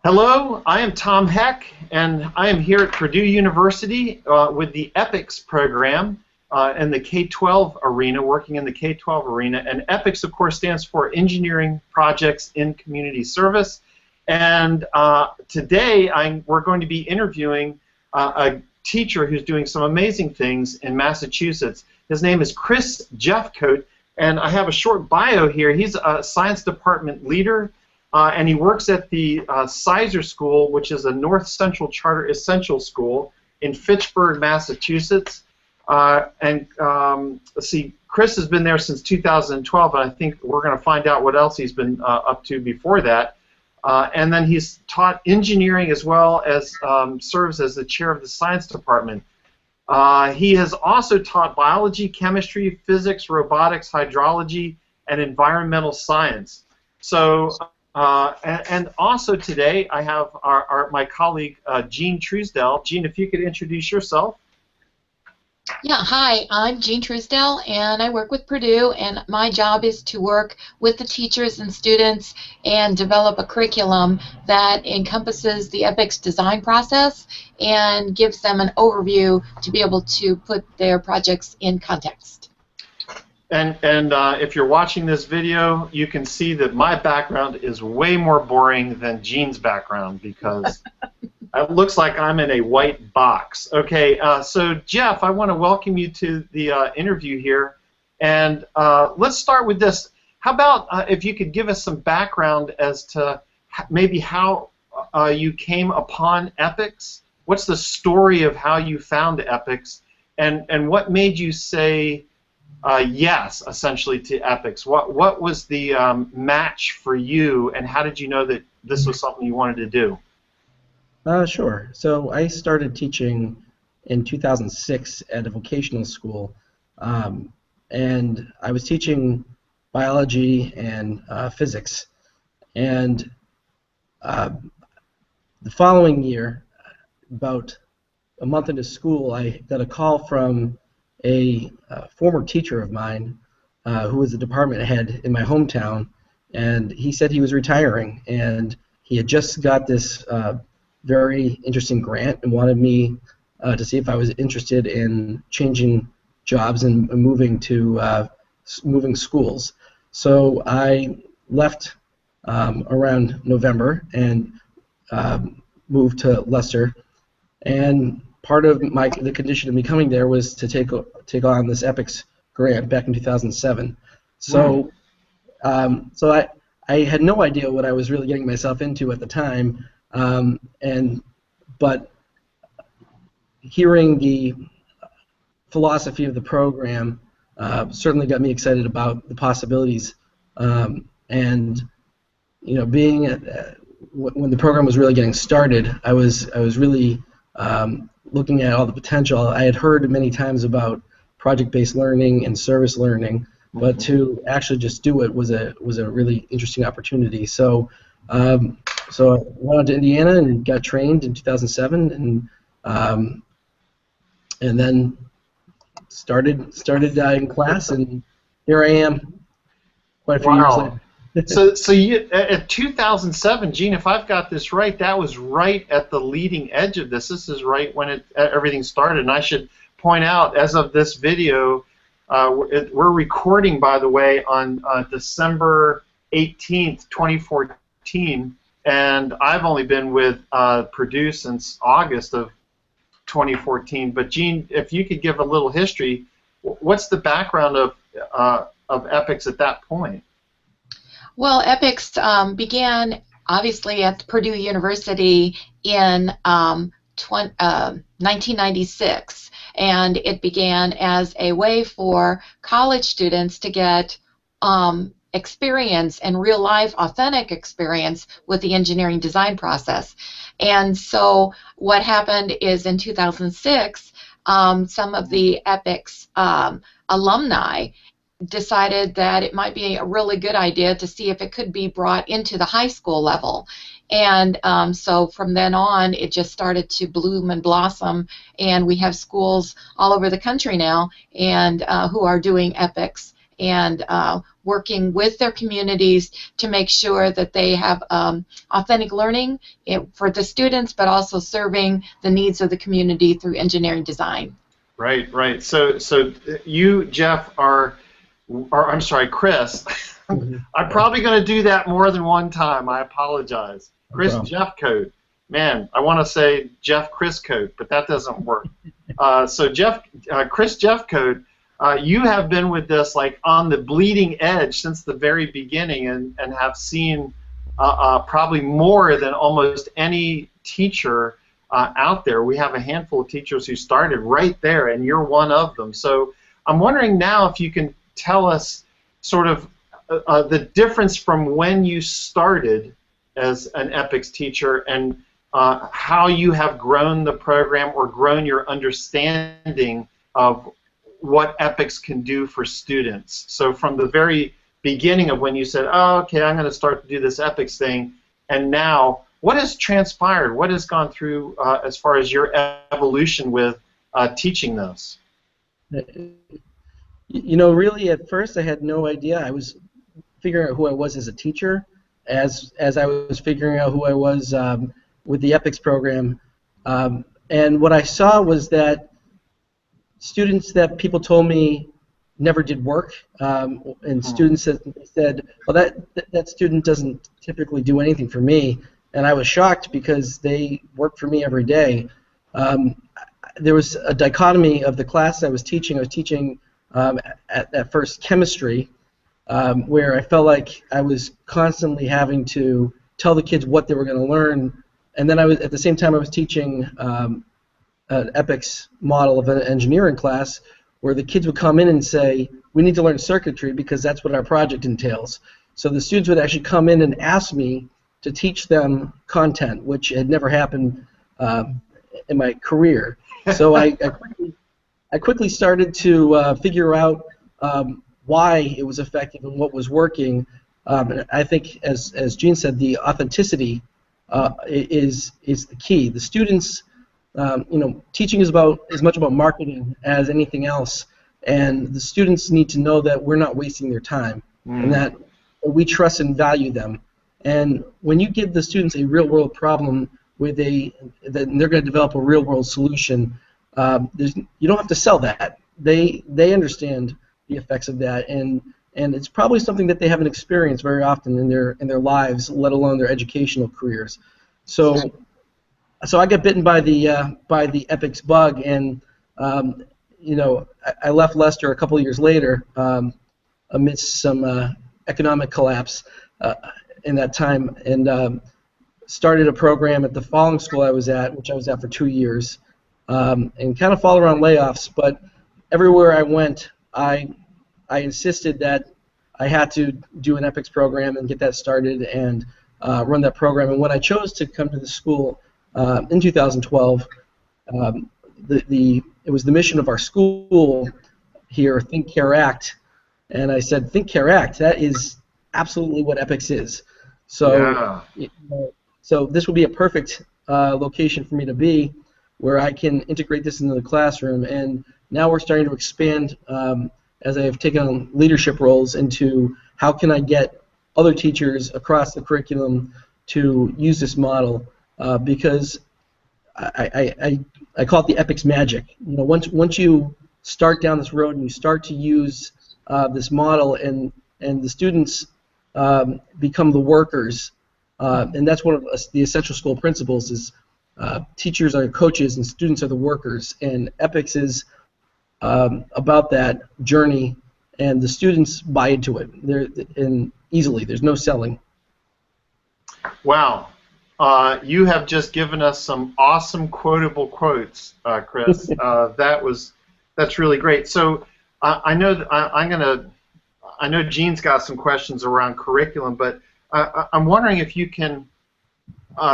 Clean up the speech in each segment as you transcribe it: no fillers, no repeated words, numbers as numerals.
Hello, I am Tom Heck, and I am here at Purdue University with the EPICS program in the K12 arena, working in the K12 arena. And EPICS, of course, stands for Engineering Projects in Community Service. And today we're going to be interviewing a teacher who's doing some amazing things in Massachusetts. His name is Chris Jeffcoat, and I have a short bio here. He's a science department leader. And he works at the Sizer School, which is a North Central Charter Essential School in Fitchburg, Massachusetts. Let's see, Chris has been there since 2012, and I think we're going to find out what else he's been up to before that. And then he's taught engineering as well as serves as the chair of the science department. He has also taught biology, chemistry, physics, robotics, hydrology, and environmental science. So. And also today I have my colleague Jean Trusedell. Jean, if you could introduce yourself. Yeah, hi, I'm Jean Trusedell, and I work with Purdue, and my job is to work with the teachers and students and develop a curriculum that encompasses the EPICS design process and gives them an overview to be able to put their projects in context. And if you're watching this video, you can see that my background is way more boring than Jean's background because it looks like I'm in a white box. Okay, so Jeff, I want to welcome you to the interview here, and let's start with this. How about if you could give us some background as to maybe how you came upon EPICS? What's the story of how you found EPICS, and what made you say yes, essentially, to EPICS? What was the match for you, and how did you know that this was something you wanted to do? Sure. So I started teaching in 2006 at a vocational school, and I was teaching biology and physics. And the following year, about a month into school, I got a call from a former teacher of mine who was a department head in my hometown, and he said he was retiring, and he had just got this very interesting grant and wanted me to see if I was interested in changing jobs and moving schools. So I left around November and moved to Leicester, and part of the condition of me coming there was to take on this EPICS grant back in 2007. So, so I had no idea what I was really getting myself into at the time, but hearing the philosophy of the program certainly got me excited about the possibilities. And you know, being when the program was really getting started, I was really looking at all the potential. I had heard many times about project-based learning and service learning, but to actually just do it was a really interesting opportunity. So so I went out to Indiana and got trained in 2007, and then started in class, and here I am quite a few years later. So you, at 2007, Jean, if I've got this right, that was right at the leading edge of this. This is right when everything started. And I should point out, as of this video, we're recording, by the way, on December 18th, 2014, and I've only been with Purdue since August of 2014. But Jean, if you could give a little history, what's the background of EPICS at that point? Well, EPICS began obviously at Purdue University in 1996, and it began as a way for college students to get experience and real-life, authentic experience with the engineering design process. And so what happened is in 2006, some of the EPICS alumni decided that it might be a really good idea to see if it could be brought into the high school level. And so from then on, it just started to bloom and blossom, and we have schools all over the country now and who are doing EPICS. And working with their communities to make sure that they have authentic learning for the students, but also serving the needs of the community through engineering design. Right, right. So you, Jeff, I'm sorry, Chris. I'm probably going to do that more than one time. I apologize. Chris Jeffcoat. Man, I want to say Jeff Chris Coat, but that doesn't work. So Chris Jeffcoat, you have been with this like on the bleeding edge since the very beginning, and have seen probably more than almost any teacher out there. We have a handful of teachers who started right there, and you're one of them. So I'm wondering now if you can tell us sort of the difference from when you started as an EPICS teacher and how you have grown the program or grown your understanding of what EPICS can do for students. So from the very beginning of when you said, oh, okay, I'm going to start to do this EPICS thing, and now, what has transpired? What has gone through as far as your evolution with teaching this? You know, really, at first I had no idea. I was figuring out who I was as a teacher, as I was figuring out who I was with the EPICS program. And what I saw was that students that people told me never did work, and students that said, well, that student doesn't typically do anything for me. And I was shocked because they worked for me every day. There was a dichotomy of the class I was teaching. I was teaching at first chemistry, where I felt like I was constantly having to tell the kids what they were going to learn. And then at the same time I was teaching an EPICS model of an engineering class where the kids would come in and say, we need to learn circuitry because that's what our project entails. So the students would actually come in and ask me to teach them content, which had never happened in my career. So I quickly started to figure out why it was effective and what was working. And I think, as Jean said, the authenticity is the key. The students, teaching is as much about marketing as anything else, and the students need to know that we're not wasting their time and that we trust and value them. And when you give the students a real-world problem then they're going to develop a real-world solution. You don't have to sell that. They understand the effects of that, and it's probably something that they haven't experienced very often in their lives, let alone their educational careers. So I got bitten by the EPICS bug, and I left Leicester a couple of years later amidst some economic collapse in that time, and started a program at the following school I was at, which I was at for 2 years, and kind of followed around layoffs. But everywhere I went, I insisted that I had to do an EPICS program and get that started and run that program. And when I chose to come to the school in 2012, it was the mission of our school here, Think, Care, Act, and I said, Think, Care, Act, that is absolutely what EPICS is. So, so this would be a perfect location for me to be, where I can integrate this into the classroom. And now we're starting to expand as I have taken on leadership roles into how can I get other teachers across the curriculum to use this model, because I call it the EPICS magic. Once you start down this road and you start to use this model, and the students become the workers, and that's one of the essential school principles is teachers are coaches and students are the workers, and EPICS is about that journey, and the students buy into it. And easily, there's no selling. Wow. You have just given us some awesome quotable quotes, Chris. That's really great. So I know Jean's got some questions around curriculum, but I'm wondering if you can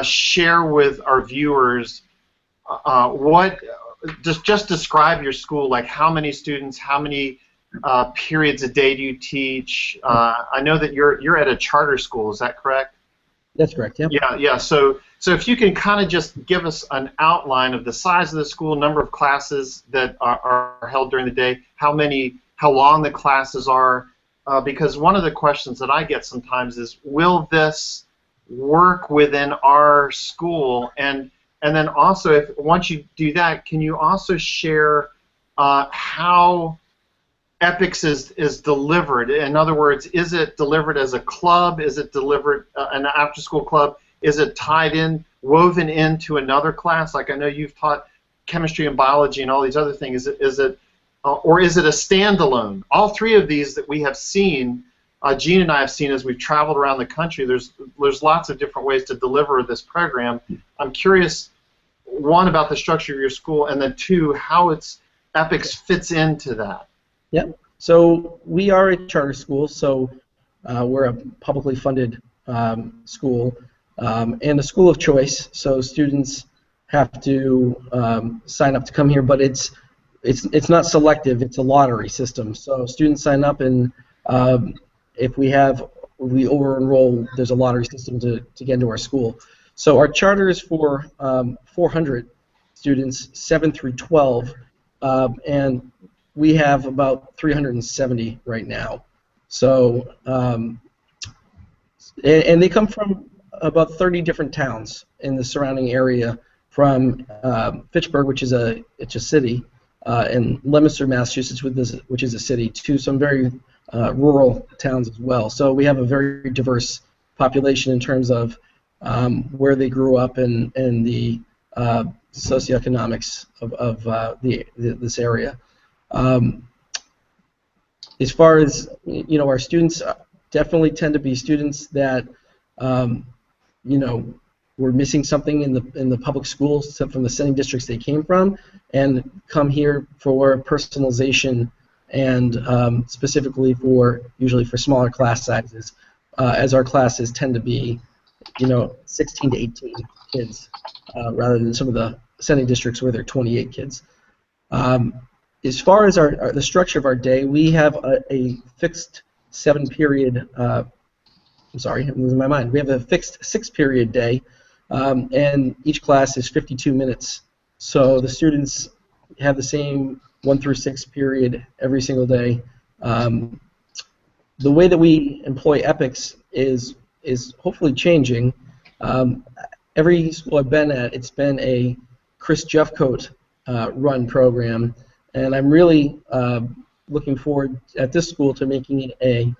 share with our viewers just describe your school, like how many students, how many periods a day do you teach? I know that you're at a charter school. Is that correct? That's correct. Yep. Yeah. So if you can kind of just give us an outline of the size of the school, number of classes that are held during the day, how long the classes are, because one of the questions that I get sometimes is, will this work within our school? And then also, if once you do that, can you also share how EPICS is delivered? In other words, is it delivered as a club? Is it delivered an after-school club? Is it tied in, woven into another class? Like I know you've taught chemistry and biology and all these other things. Or is it a standalone? All three of these that we have seen, Jean and I have seen as we've traveled around the country, there's lots of different ways to deliver this program. I'm curious, one, about the structure of your school, and then two, how EPICS fits into that. Yep. So we are a charter school, so we're a publicly funded school, and a school of choice. So students have to sign up to come here, but it's not selective. It's a lottery system. So students sign up, and if we over-enroll, there's a lottery system to get into our school. So our charter is for 400 students, 7 through 12, and we have about 370 right now. So, and they come from about 30 different towns in the surrounding area, from Fitchburg, which is a city, and Leominster, Massachusetts, which is a city, to some very rural towns as well. So we have a very diverse population in terms of where they grew up and the socioeconomics of this area. As far as our students definitely tend to be students that were missing something in the public schools from the sending districts they came from, and come here for personalization and specifically usually for smaller class sizes, as our classes tend to be 16 to 18 kids rather than some of the sending districts where they're 28 kids. As far as the structure of our day, we have a fixed 7-period. I'm sorry, I'm losing my mind. We have a fixed 6-period day, and each class is 52 minutes. So the students have the same 1 through 6 period every single day. The way that we employ EPICS is hopefully changing. Every school I've been at, it's been a Chris Jeffcoat run program, and I'm really looking forward at this school to making it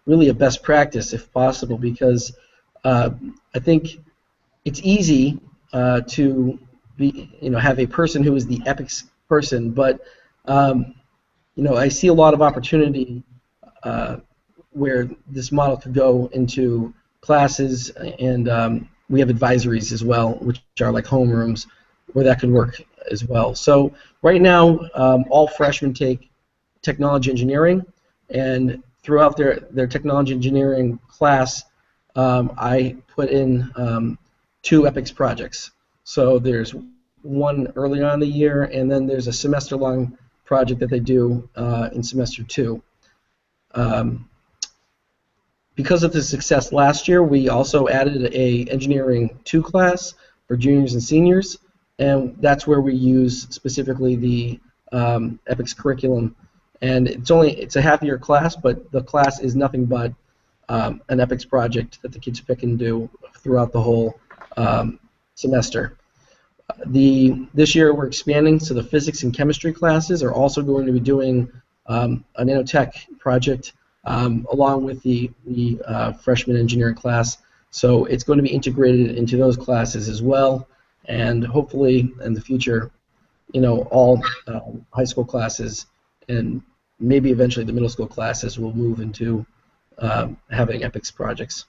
really a best practice if possible, because I think it's easy to have a person who is the EPICS person, but I see a lot of opportunity where this model could go into classes, and we have advisories as well, which are like homerooms, where that could work as well. So right now, all freshmen take technology engineering, and throughout their technology engineering class, I put in 2 EPICS projects. So there's one early on in the year, and then there's a semester-long project that they do in semester 2. Because of the success last year, we also added a Engineering 2 class for juniors and seniors, and that's where we use specifically the EPICS curriculum. And it's a half-year class, but the class is nothing but an EPICS project that the kids pick and do throughout the whole semester. This year we're expanding, so the physics and chemistry classes are also going to be doing a nanotech project along with the freshman engineering class. So it's going to be integrated into those classes as well, and hopefully in the future, all high school classes and maybe eventually the middle school classes will move into having EPICS projects.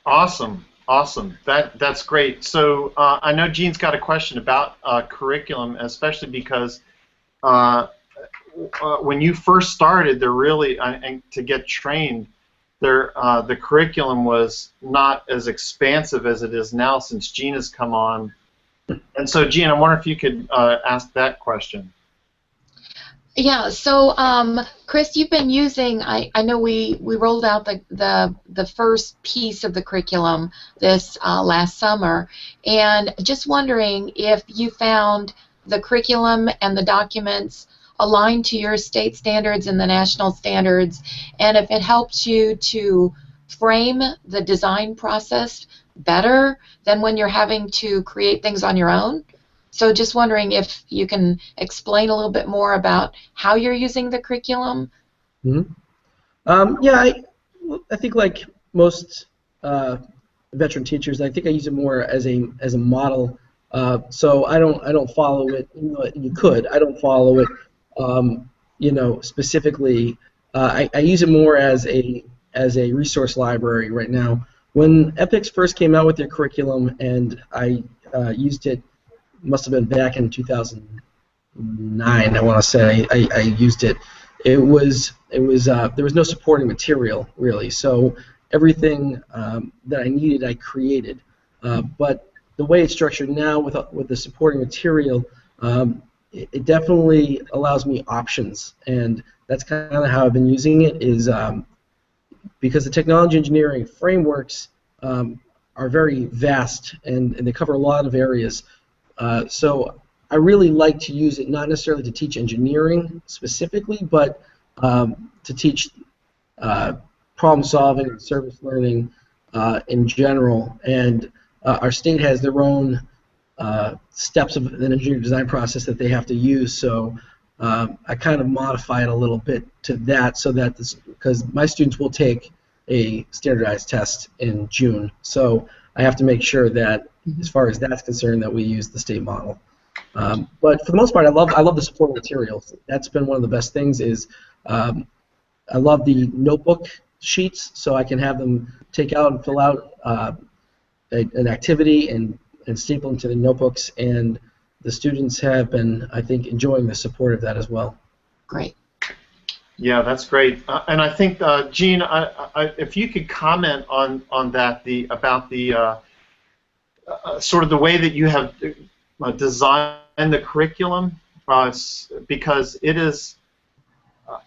Awesome. Awesome. That's great. So I know Jean's got a question about curriculum, especially because when you first started, there really, and to get trained, the curriculum was not as expansive as it is now since Jean has come on. And so, Jean, I wonder if you could ask that question. Yeah, so Chris, you've been using, I know we rolled out the first piece of the curriculum this last summer, and just wondering if you found the curriculum and the documents aligned to your state standards and the national standards, and if it helps you to frame the design process better than when you're having to create things on your own. So just wondering if you can explain a little bit more about how you're using the curriculum. Yeah, I think like most veteran teachers, I think I use it more as a model. So I don't follow it. You could. I don't follow it. Specifically. I use it more as a resource library right now. When EPICS first came out with their curriculum, and I used it, must have been back in 2009. I want to say I used it. There was no supporting material really, so everything that I needed I created. But the way it's structured now with the supporting material, it definitely allows me options, and that's kind of how I've been using it. Is because the technology engineering frameworks are very vast and they cover a lot of areas. So I really like to use it not necessarily to teach engineering specifically, but to teach problem solving and service learning in general. And our state has their own steps of an engineering design process that they have to use. So I kind of modify it a little bit to that, so that because my students will take a standardized test in June, so I have to make sure that, as far as that's concerned, that we use the state model. But for the most part, I love the supporting materials. That's been one of the best things. Is I love the notebook sheets, so I can have them take out and fill out an activity and staple them to the notebooks, and the students have been, I think, enjoying the support of that as well. Great. Yeah, that's great. And I think, Jean, if you could comment on that, about the sort of the way that you have designed the curriculum, because it is,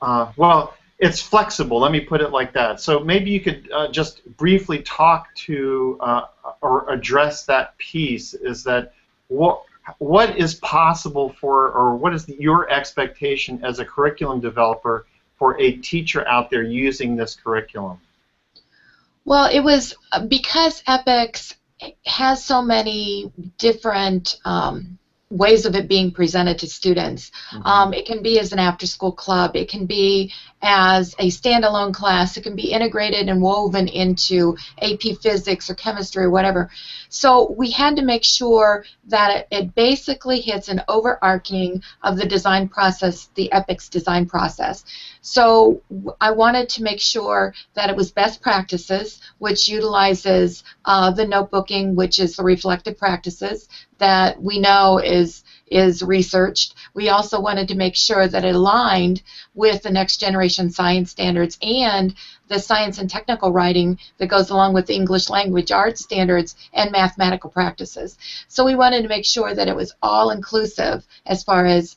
well, it's flexible. Let me put it like that. So maybe you could just briefly talk to or address that piece. Is that what is possible for, or what is your expectation as a curriculum developer for a teacher out there using this curriculum? Well, it was because EPICS has so many different ways of it being presented to students. It can be as an after-school club. It can be as a standalone class. It can be integrated and woven into AP Physics or Chemistry or whatever. So we had to make sure that it basically hits an overarching of the design process, the EPICS design process. So I wanted to make sure that it was best practices, which utilizes the notebooking, which is the reflective practices that we know is researched. We also wanted to make sure that it aligned with the next generation science standards and the science and technical writing that goes along with the English language arts standards and mathematical practices. So we wanted to make sure that it was all inclusive as far as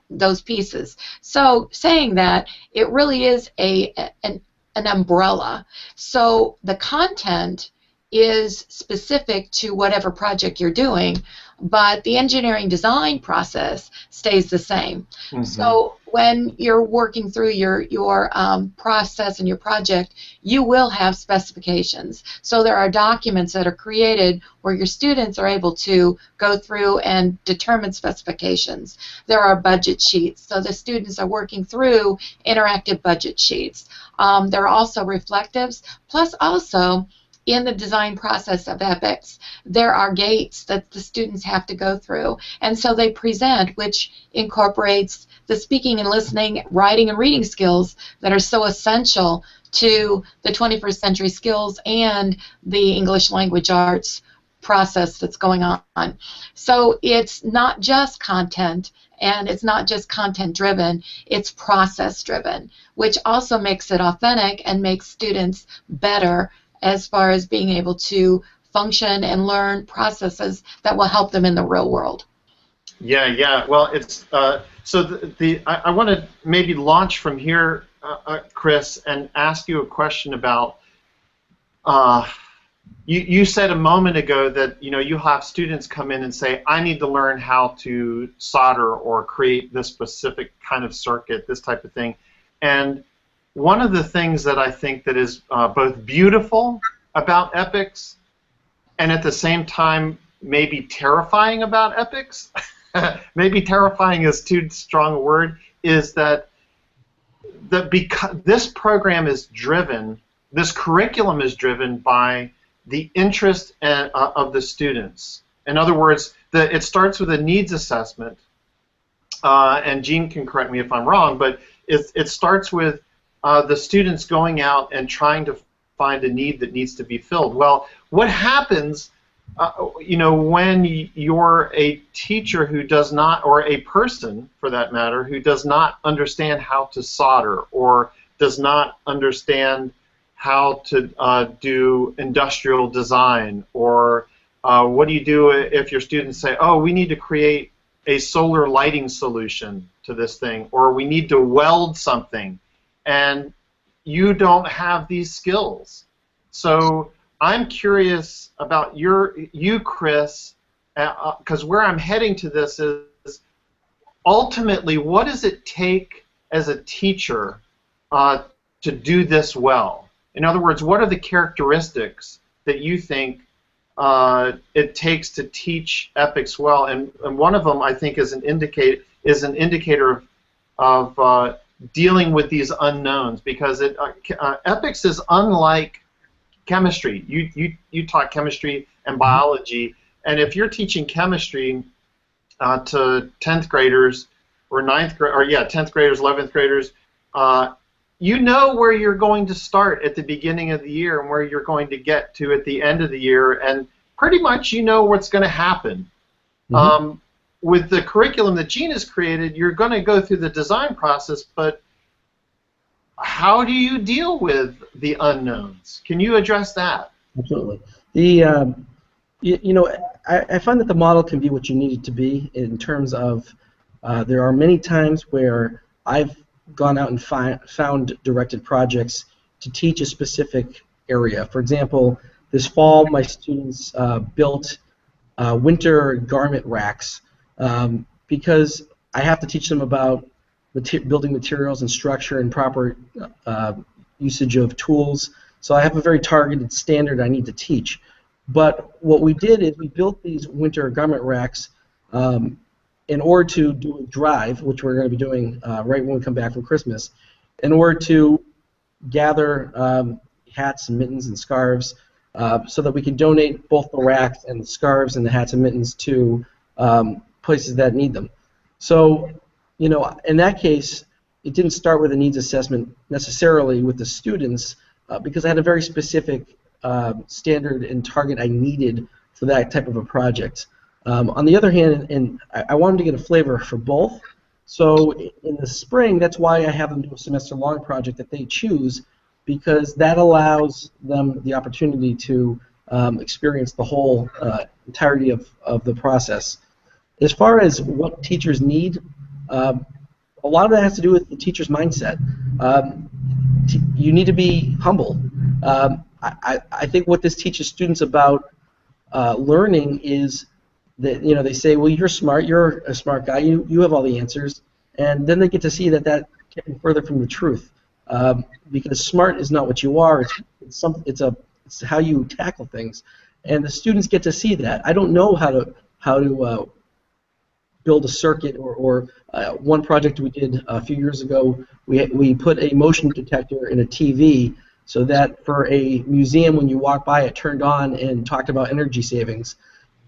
those pieces. So saying that, it really is an umbrella. So the content is specific to whatever project you're doing, but the engineering design process stays the same. So when you're working through your process and your project, you will have specifications. So there are documents that are created where your students are able to go through and determine specifications. There are budget sheets, so the students are working through interactive budget sheets. There are also reflectives, plus also in the design process of EPICS, there are gates that the students have to go through, and so they present, which incorporates the speaking and listening, writing and reading skills that are so essential to the 21st century skills and the English language arts process that's going on. So it's not just content, and it's not just content driven, it's process driven, which also makes it authentic and makes students better as far as being able to function and learn processes that will help them in the real world. Yeah. Well, it's so I want to maybe launch from here, Chris, and ask you a question about you said a moment ago that you have students come in and say, I need to learn how to solder or create this specific kind of circuit, this type of thing. And one of the things that I think that is both beautiful about EPICS and at the same time maybe terrifying about EPICS, maybe terrifying is too strong a word, is that because this program is driven, this curriculum is driven by the interest of the students. In other words, it starts with a needs assessment, and Jean can correct me if I'm wrong, but it starts with the students going out and trying to find a need that needs to be filled. Well, what happens when you're a teacher who does not, or a person for that matter, who does not understand how to solder or does not understand how to do industrial design, or what do you do if your students say, oh, we need to create a solar lighting solution to this thing, or we need to weld something, and you don't have these skills. So I'm curious about you, Chris, because where I'm heading to this is ultimately, what does it take as a teacher to do this well? In other words, what are the characteristics that you think it takes to teach EPICS well? And one of them, I think, is an indicator of dealing with these unknowns, because EPICS is unlike chemistry. You taught chemistry and biology, and if you're teaching chemistry to 10th graders or 10th graders, 11th graders, you know where you're going to start at the beginning of the year and where you're going to get to at the end of the year, and pretty much you know what's going to happen. Mm-hmm. With the curriculum that Jean has created, you're going to go through the design process, but how do you deal with the unknowns? Can you address that? Absolutely. I find that the model can be what you need it to be in terms of there are many times where I've gone out and found directed projects to teach a specific area. For example, this fall my students built winter garment racks because I have to teach them about building materials and structure and proper usage of tools. So I have a very targeted standard I need to teach. But what we did is we built these winter garment racks in order to do a drive, which we're going to be doing right when we come back from Christmas, in order to gather hats and mittens and scarves so that we can donate both the racks and the scarves and the hats and mittens to places that need them. So, in that case, it didn't start with a needs assessment necessarily with the students because I had a very specific standard and target I needed for that type of a project. On the other hand, and I wanted to get a flavor for both, so in the spring, that's why I have them do a semester-long project that they choose, because that allows them the opportunity to experience the whole entirety of the process. As far as what teachers need, a lot of that has to do with the teacher's mindset. You need to be humble. I think what this teaches students about learning is that they say, well, you're smart, you're a smart guy, you have all the answers, and then they get to see that can't be further from the truth, because smart is not what you are. It's how you tackle things, and the students get to see that. I don't know how to build a circuit, or one project we did a few years ago, we put a motion detector in a TV so that for a museum, when you walk by, it turned on and talked about energy savings.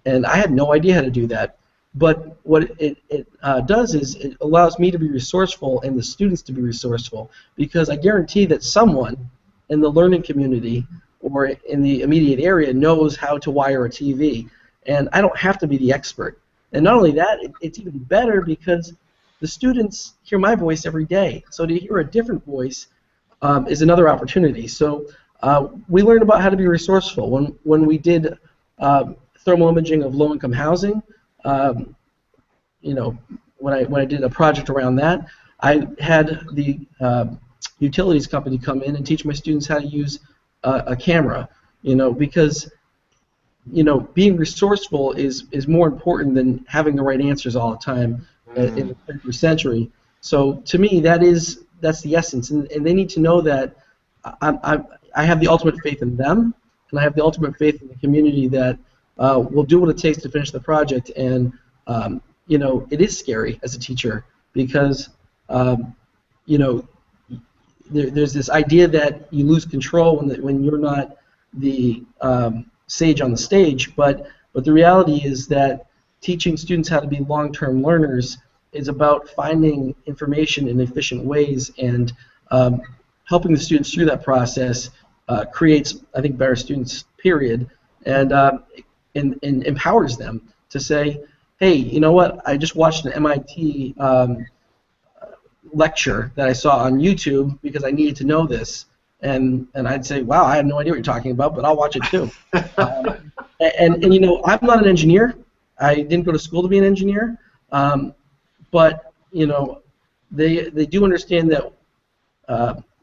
And I had no idea how to do that. But what it does is it allows me to be resourceful and the students to be resourceful, because I guarantee that someone in the learning community or in the immediate area knows how to wire a TV. And I don't have to be the expert. And not only that, it's even better because the students hear my voice every day. So to hear a different voice is another opportunity. So we learned about how to be resourceful. When we did thermal imaging of low-income housing, when I did a project around that, I had the utilities company come in and teach my students how to use a camera. because being resourceful is more important than having the right answers all the time in the 21st century. So to me, that's the essence, and they need to know that I have the ultimate faith in them, and I have the ultimate faith in the community that will do what it takes to finish the project. And it is scary as a teacher because there's this idea that you lose control when you're not the sage on the stage, but the reality is that teaching students how to be long-term learners is about finding information in efficient ways, and helping the students through that process creates, I think, better students, period, and empowers them to say, hey, you know what, I just watched an MIT lecture that I saw on YouTube because I needed to know this, and I'd say, wow, I have no idea what you're talking about, but I'll watch it too. And I'm not an engineer. I didn't go to school to be an engineer, but they do understand that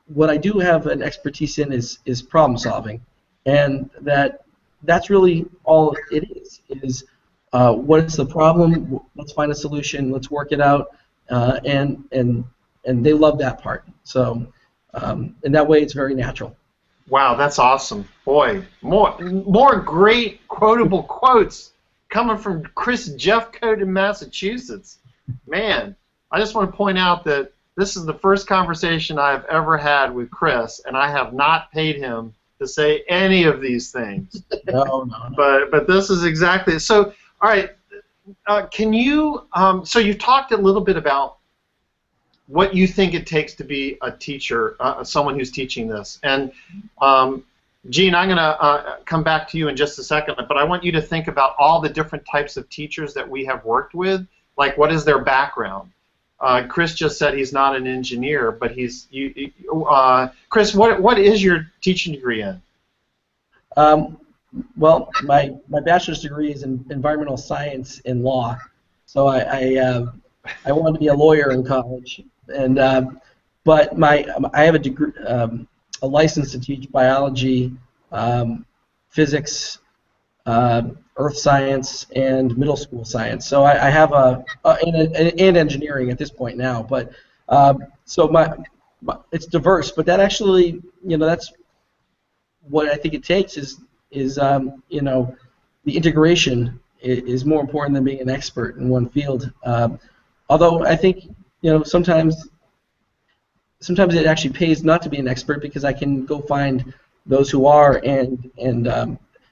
what I do have an expertise in is problem solving, and that's really all it is what is the problem? Let's find a solution. Let's work it out, and they love that part. So in that way, it's very natural. Wow, that's awesome. Boy, more great quotable quotes coming from Chris Jeffcoat in Massachusetts. Man, I just want to point out that this is the first conversation I've ever had with Chris, and I have not paid him to say any of these things. No. But this is exactly so. All right, can you? So you talked a little bit about what you think it takes to be a teacher, someone who's teaching this, and Jean, I'm going to come back to you in just a second, but I want you to think about all the different types of teachers that we have worked with. Like, what is their background? Chris just said he's not an engineer, but Chris, what is your teaching degree in? Well, my bachelor's degree is in environmental science and law, so I wanted to be a lawyer in college, and but I have a degree, a license to teach biology, physics, earth science, and middle school science. So I have and engineering at this point now. But so it's diverse. But that actually, that's what I think it takes is the integration is more important than being an expert in one field. Although I think sometimes it actually pays not to be an expert because I can go find those who are, and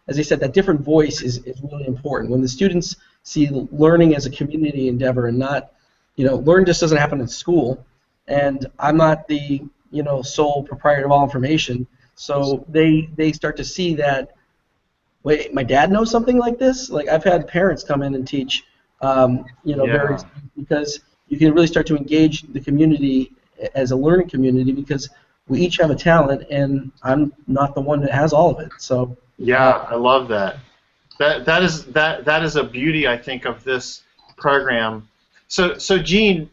as I said, that different voice is really important. When the students see learning as a community endeavor and not, learning just doesn't happen in school, and I'm not the sole proprietor of all information, so they start to see that, wait, my dad knows something like this? Like, I've had parents come in and teach, various things, because you can really start to engage the community as a learning community, because we each have a talent, and I'm not the one that has all of it. So yeah, I love that. That is a beauty, I think, of this program. So Jean,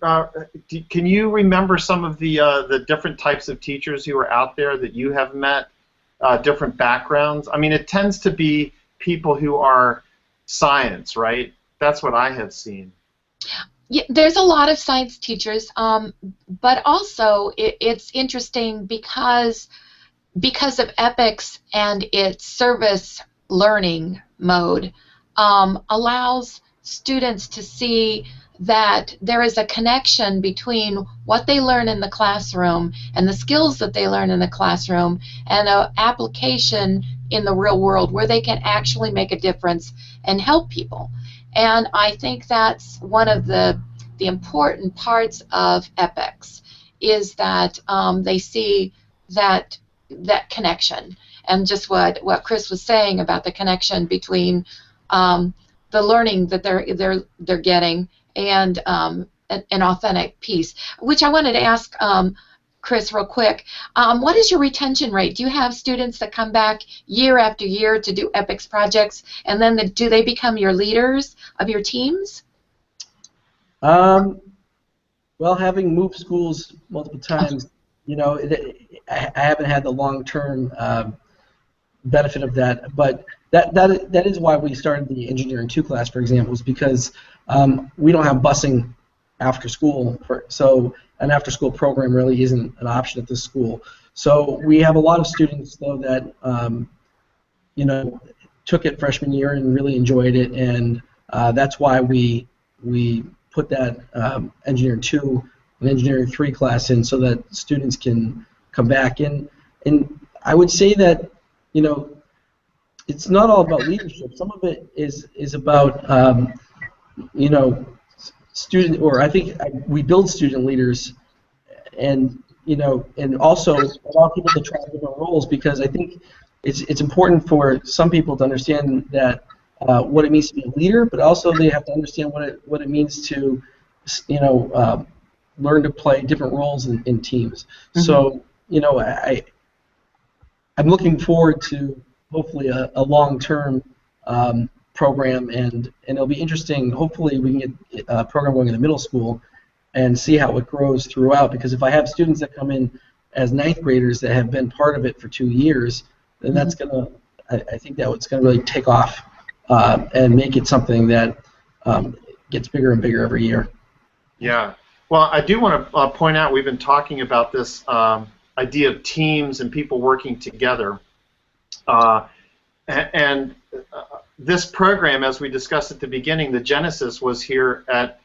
can you remember some of the different types of teachers who are out there that you have met, different backgrounds? I mean, it tends to be people who are science, right? That's what I have seen. Yeah, there's a lot of science teachers, but also it's interesting because of EPICS and its service learning mode allows students to see that there is a connection between what they learn in the classroom and the skills that they learn in the classroom and an application in the real world where they can actually make a difference and help people. And I think that's one of the important parts of EPICS is that they see that connection, and just what Chris was saying about the connection between the learning that they're getting and an authentic piece. Which I wanted to ask Chris real quick. What is your retention rate? Do you have students that come back year after year to do EPICS projects, and then do they become your leaders of your teams? Well, having moved schools multiple times, I haven't had the long-term benefit of that. But that is why we started the Engineering 2 class, for example, is because we don't have busing after school, so an after-school program really isn't an option at this school. So we have a lot of students, though, that took it freshman year and really enjoyed it, and that's why we put that Engineering 2 and Engineering 3 class in, so that students can come back in. And I would say that it's not all about leadership. Some of it is about student, or I think we build student leaders, and and also allow people to try different roles, because I think it's important for some people to understand that what it means to be a leader, but also they have to understand what it means to learn to play different roles in teams. Mm-hmm. So I'm looking forward to hopefully a long-term program, and it'll be interesting. Hopefully we can get a program going in the middle school and see how it grows throughout, because if I have students that come in as ninth graders that have been part of it for 2 years, then that's gonna, I think that it's gonna really take off and make it something that gets bigger and bigger every year. Yeah. Well, I do want to point out, we've been talking about this idea of teams and people working together. And this program, as we discussed at the beginning, the genesis was here at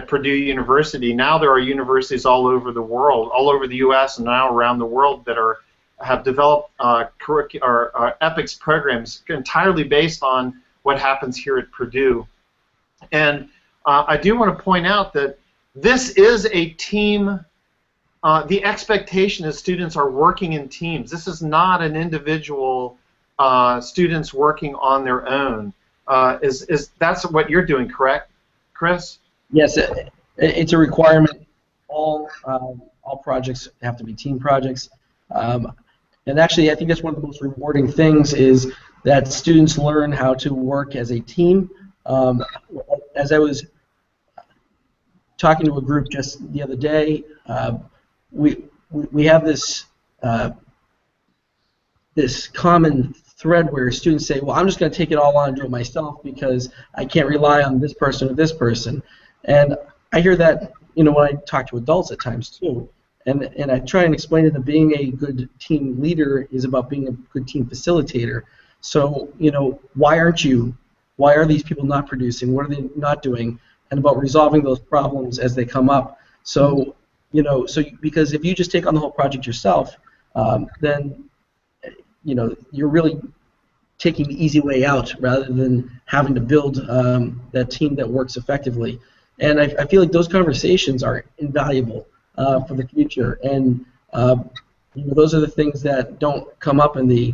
Purdue University. Now there are universities all over the world, all over the U.S. and now around the world, that have developed EPICS programs entirely based on what happens here at Purdue. And I do want to point out that this is a team. The expectation is students are working in teams. This is not an individual students working on their own. That's what you're doing, correct, Chris? Yes, it's a requirement. All projects have to be team projects. And actually, I think that's one of the most rewarding things, is that students learn how to work as a team. As I was talking to a group just the other day, we have this common thread where students say, well, I'm just going to take it all on and do it myself because I can't rely on this person or this person. And I hear that when I talk to adults at times too. And I try and explain to them being a good team leader is about being a good team facilitator. So, why are these people not producing? What are they not doing? And about resolving those problems as they come up. So, because if you just take on the whole project yourself, then, you're really taking the easy way out rather than having to build that team that works effectively. And I feel like those conversations are invaluable for the future. And those are the things that don't come up in the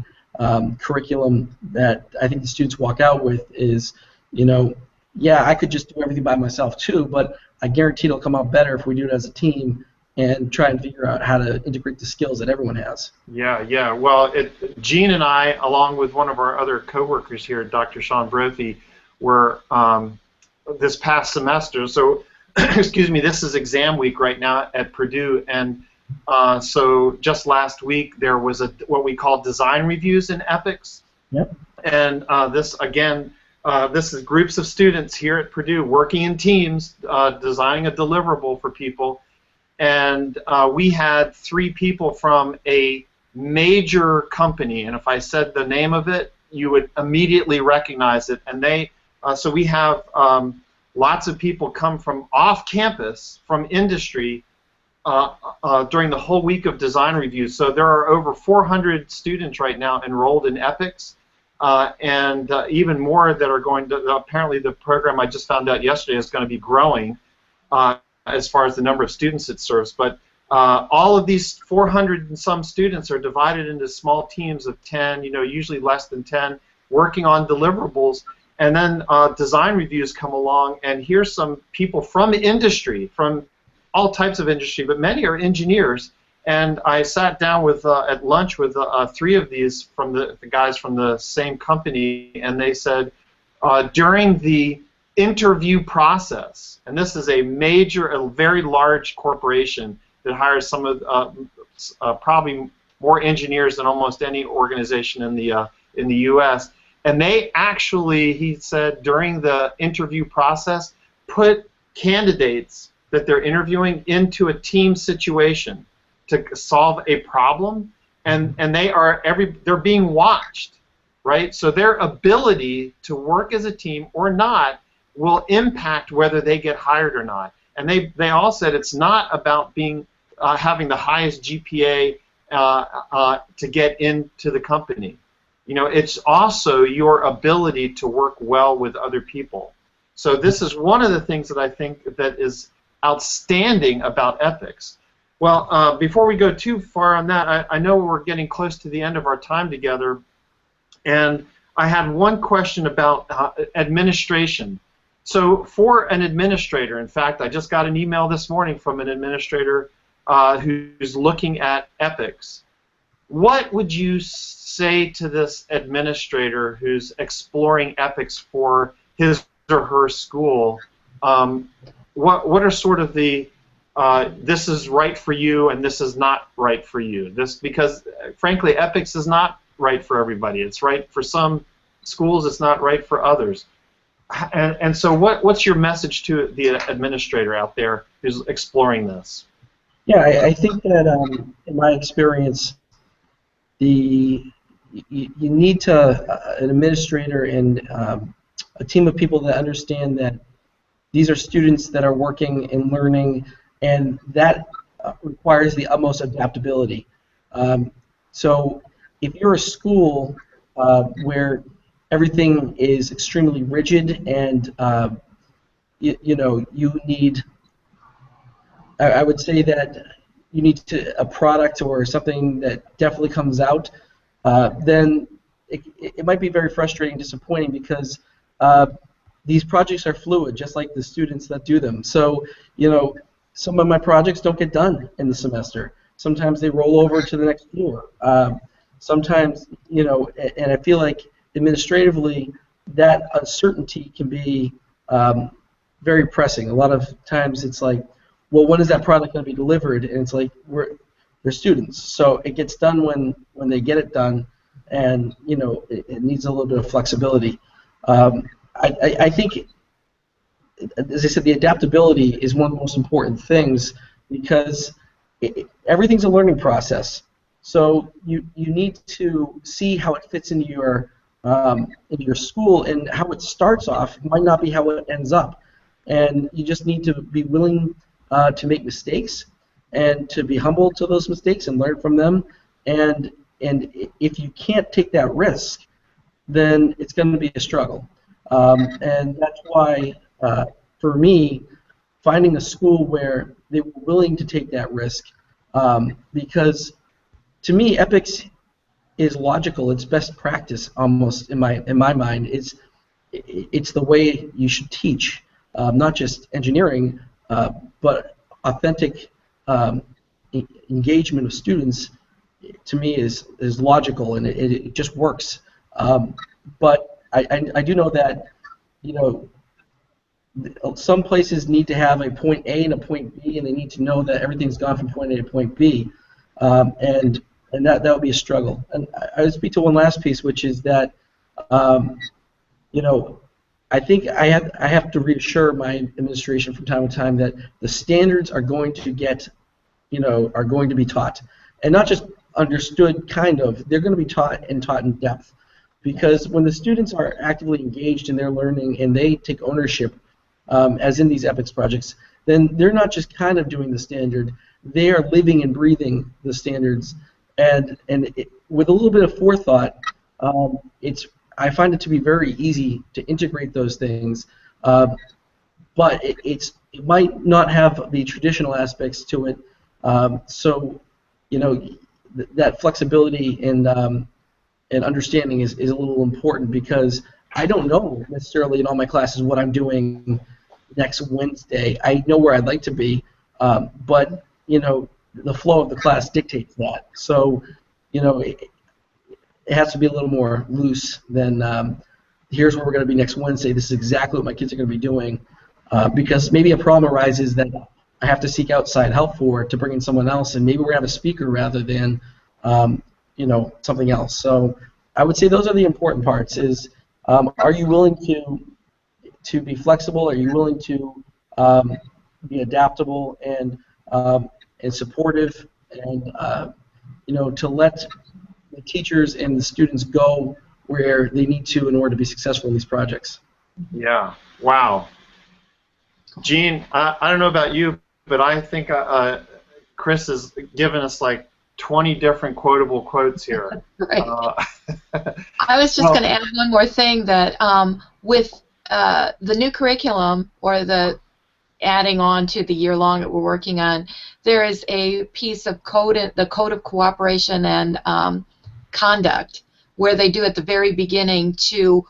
curriculum that I think the students walk out with is, yeah, I could just do everything by myself too, but I guarantee it'll come out better if we do it as a team and try and figure out how to integrate the skills that everyone has. Yeah. Well, Jean and I, along with one of our other coworkers here, Dr. Sean Brophy, were this past semester. So, excuse me, this is exam week right now at Purdue, and so just last week there was what we call design reviews in EPICS. Yep. And this is groups of students here at Purdue working in teams, designing a deliverable for people. And we had 3 people from a major company, and if I said the name of it, you would immediately recognize it. And so we have lots of people come from off campus, from industry, during the whole week of design reviews. So there are over 400 students right now enrolled in EPICS, and even more that are going to, apparently the program I just found out yesterday is going to be growing as far as the number of students it serves. But all of these 400 and some students are divided into small teams of 10, usually less than 10, working on deliverables. And then design reviews come along, and here's some people from industry, from all types of industry, but many are engineers. And I sat down with at lunch with 3 of these from the guys from the same company, and they said during the interview process, and this is a very large corporation that hires some of probably more engineers than almost any organization in the in the U.S. And they actually, he said, during the interview process, put candidates that they're interviewing into a team situation to solve a problem, and they're being watched, right? So their ability to work as a team or not will impact whether they get hired or not. And they all said it's not about being having the highest GPA to get into the company. You know, it's also your ability to work well with other people. So this is one of the things that I think that is outstanding about EPICS. Well, before we go too far on that, I know we're getting close to the end of our time together, and I had one question about administration. So for an administrator, in fact, I just got an email this morning from an administrator who's looking at EPICS. What would you say to this administrator who's exploring EPICS for his or her school? What are sort of the this is right for you and this is not right for you? Because frankly, EPICS is not right for everybody. It's right for some schools. It's not right for others. And so what's your message to the administrator out there who's exploring this? Yeah, I think that in my experience, you need an administrator and a team of people that understand that these are students that are working and learning, and that requires the utmost adaptability. So if you're a school where everything is extremely rigid and you need, I would say that you need a product or something that definitely comes out, then it might be very frustrating and disappointing because these projects are fluid, just like the students that do them. So, some of my projects don't get done in the semester. Sometimes they roll over to the next year. Sometimes, and I feel like administratively that uncertainty can be very pressing. A lot of times it's like, well, when is that product going to be delivered? And it's like, they're students. So it gets done when they get it done, and, it needs a little bit of flexibility. I think, as I said, the adaptability is one of the most important things because everything's a learning process. So you need to see how it fits into your school, and how it starts off might not be how it ends up. And you just need to be willing to make mistakes and to be humble to those mistakes and learn from them. And if you can't take that risk, then it's going to be a struggle. And that's why, for me, finding a school where they were willing to take that risk, because to me, EPICS is logical. It's best practice, almost in my mind. It's the way you should teach, not just engineering, but authentic engagement of students. To me, is logical, and it just works. But I do know that, some places need to have a point A and a point B, and they need to know that everything's gone from point A to point B, and that would be a struggle. And I would speak to one last piece, which is that, I think I have to reassure my administration from time to time that the standards are going to are going to be taught, and not just understood, kind of. They're going to be taught in depth. Because when the students are actively engaged in their learning and they take ownership, as in these EPICS projects, then they're not just kind of doing the standard, they are living and breathing the standards. And with a little bit of forethought, I find it to be very easy to integrate those things, but it might not have the traditional aspects to it. So, that flexibility and understanding is a little important, because I don't know necessarily in all my classes what I'm doing next Wednesday. I know where I'd like to be, but the flow of the class dictates that. So it has to be a little more loose than here's where we're going to be next Wednesday. This is exactly what my kids are going to be doing, because maybe a problem arises that I have to seek outside help to bring in someone else, and maybe we're going to have a speaker rather than something else. So I would say those are the important parts. Is are you willing to be flexible? Are you willing to be adaptable and supportive, and to let the teachers and the students go where they need to in order to be successful in these projects. Yeah. Wow. Jean, I don't know about you, but I think Chris has given us like 20 different quotable quotes here. Right. I was just going to add one more thing, that with the new curriculum, or the adding on to the year-long that we're working on, there is a piece of code, the Code of Cooperation and Conduct, where they do at the very beginning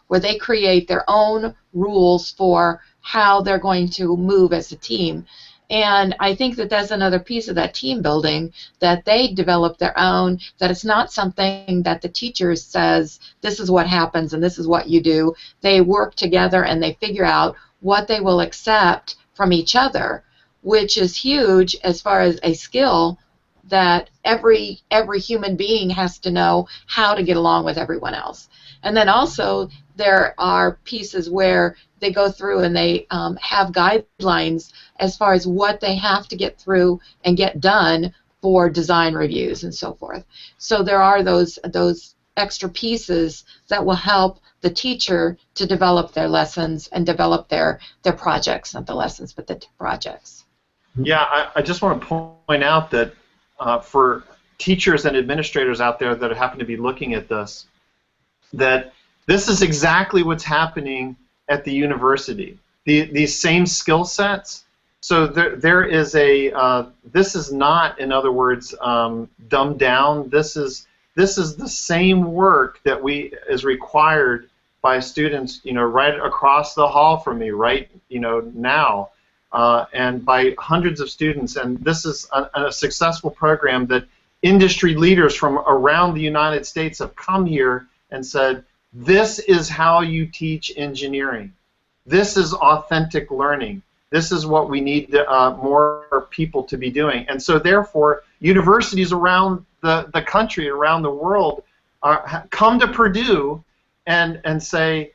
where they create their own rules for how they're going to move as a team. And I think that that's another piece of that team building, that they develop their own, that it's not something that the teacher says, this is what happens and this is what you do. They work together and they figure out what they will accept from each other, which is huge as far as a skill that every human being has to know how to get along with everyone else. And then also there are pieces where they go through and they have guidelines as far as what they have to get through and get done for design reviews and so forth. So there are those extra pieces that will help the teacher to develop their lessons and develop their projects, not the lessons, but the projects. Yeah, I just want to point out that for teachers and administrators out there that happen to be looking at this, that this is exactly what's happening at the university. These same skill sets. So there is this is not, in other words, dumbed down. This is the same work that is required by students, right across the hall from me, right, now, and by hundreds of students. And this is a successful program that industry leaders from around the United States have come here and said, this is how you teach engineering. This is authentic learning. This is what we need more people to be doing. And so therefore, universities around the country, around the world, come to Purdue and say,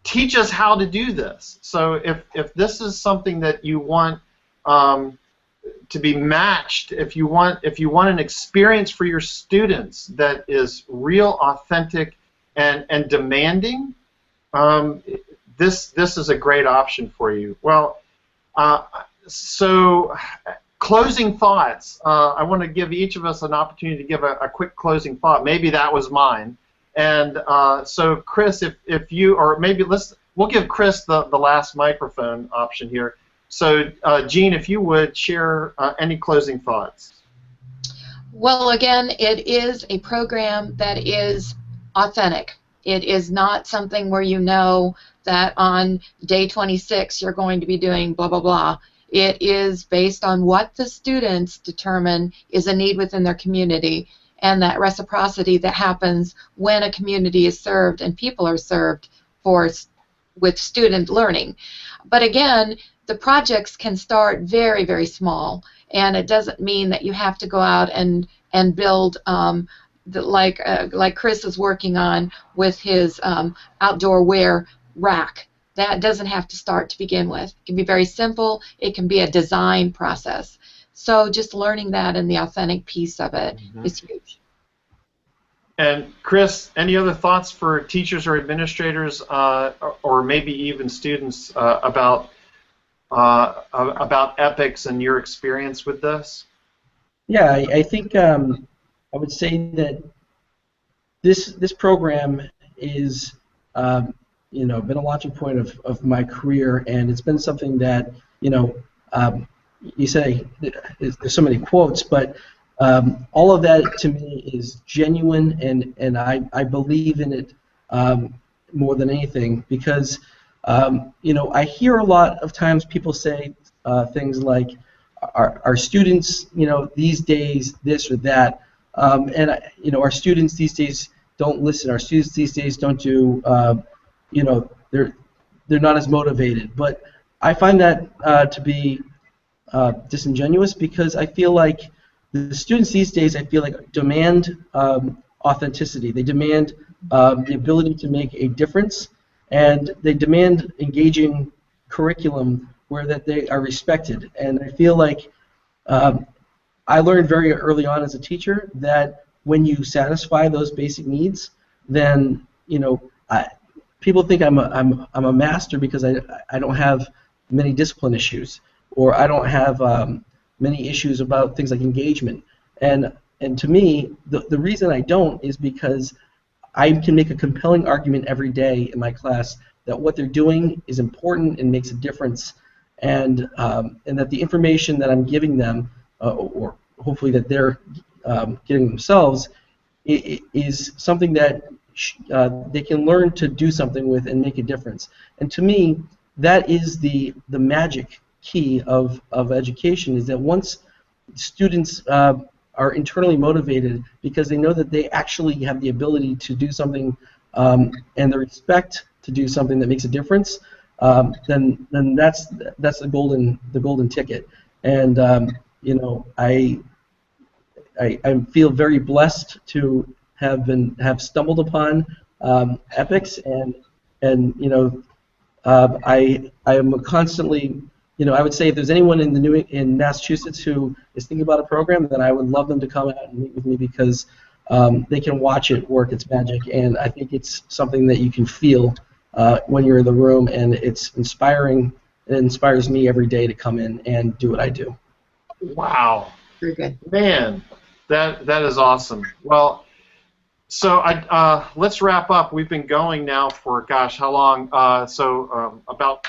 teach us how to do this. So if this is something that you want to be matched, if you want an experience for your students that is real, authentic, and demanding, this is a great option for you. Well, so closing thoughts. I want to give each of us an opportunity to give a quick closing thought. Maybe that was mine. And so, Chris, if you, or maybe we'll give Chris the last microphone option here. So, Jean, if you would share any closing thoughts. Well, again, it is a program that is authentic. It is not something where you know that on day 26 you're going to be doing blah, blah, blah. It is based on what the students determine is a need within their community, and that reciprocity that happens when a community is served and people are served with student learning. But again, the projects can start very, very small, and it doesn't mean that you have to go out and build like Chris is working on with his outdoor wear rack. That doesn't have to start to begin with. It can be very simple. It can be a design process. So just learning that and the authentic piece of it is huge. And Chris, any other thoughts for teachers or administrators, or maybe even students about EPICS and your experience with this? Yeah, I think I would say that this program is been a launching point of my career, and it's been something that you say there's so many quotes, but all of that to me is genuine, and I believe in it more than anything, because I hear a lot of times people say things like, our students these days this or that, and our students these days don't listen, our students these days don't do, they're not as motivated. But I find that to be disingenuous, because I feel like the students these days, demand authenticity. They demand the ability to make a difference, and they demand engaging curriculum where that they are respected. And I feel like I learned very early on as a teacher that when you satisfy those basic needs, then people think I'm a master because I don't have many discipline issues, or I don't have many issues about things like engagement. And to me, the reason I don't is because I can make a compelling argument every day in my class that what they're doing is important and makes a difference, and that the information that I'm giving them, or hopefully that they're getting themselves, is something that they can learn to do something with and make a difference. And to me, that is the magic key of education, is that once students are internally motivated because they know that they actually have the ability to do something and the respect to do something that makes a difference, then that's the golden ticket. And I feel very blessed to have stumbled upon EPICS, and I am constantly, I would say if there's anyone in Massachusetts who is thinking about a program, then I would love them to come out and meet with me, because they can watch it work its magic, and I think it's something that you can feel when you're in the room, and it's inspiring. It inspires me every day to come in and do what I do. Wow. Very good. Man, that is awesome. Well, so let's wrap up. We've been going now for, gosh, how long? About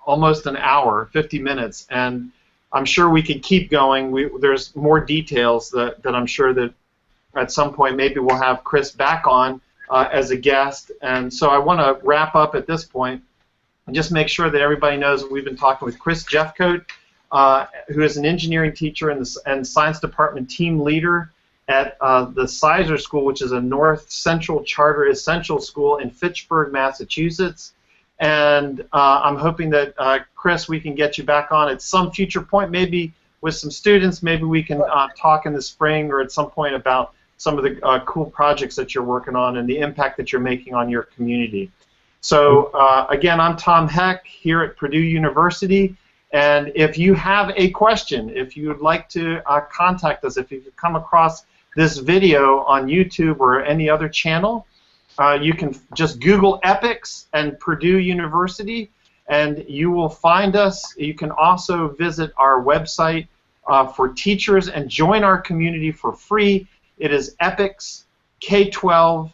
almost an hour, 50 minutes, and I'm sure we could keep going. There's more details that I'm sure that at some point maybe we'll have Chris back on as a guest. And so I want to wrap up at this point and just make sure that everybody knows that we've been talking with Chris Jeffcoat, who is an engineering teacher and science department team leader at the Sizer School, which is a North Central Charter Essential School in Fitchburg, Massachusetts. And I'm hoping that, Chris, we can get you back on at some future point, maybe with some students. Maybe we can talk in the spring or at some point about some of the cool projects that you're working on and the impact that you're making on your community. So, again, I'm Tom Heck here at Purdue University. And if you have a question, if you would like to contact us, if you've come across this video on YouTube or any other channel, you can just Google EPICS and Purdue University, and you will find us. You can also visit our website for teachers and join our community for free. It is EPICS K12.org.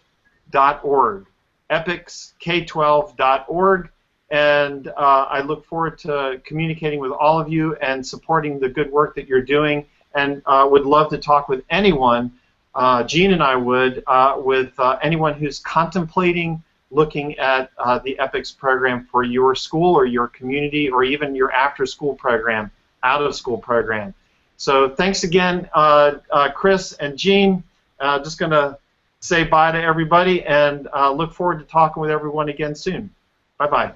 EPICS K12.org. And I look forward to communicating with all of you and supporting the good work that you're doing, and would love to talk with anyone, Jean and I would, with anyone who's contemplating looking at the EPICS program for your school or your community, or even your after-school program, out-of-school program. So thanks again, Chris and Jean. Just going to say bye to everybody, and look forward to talking with everyone again soon. Bye-bye.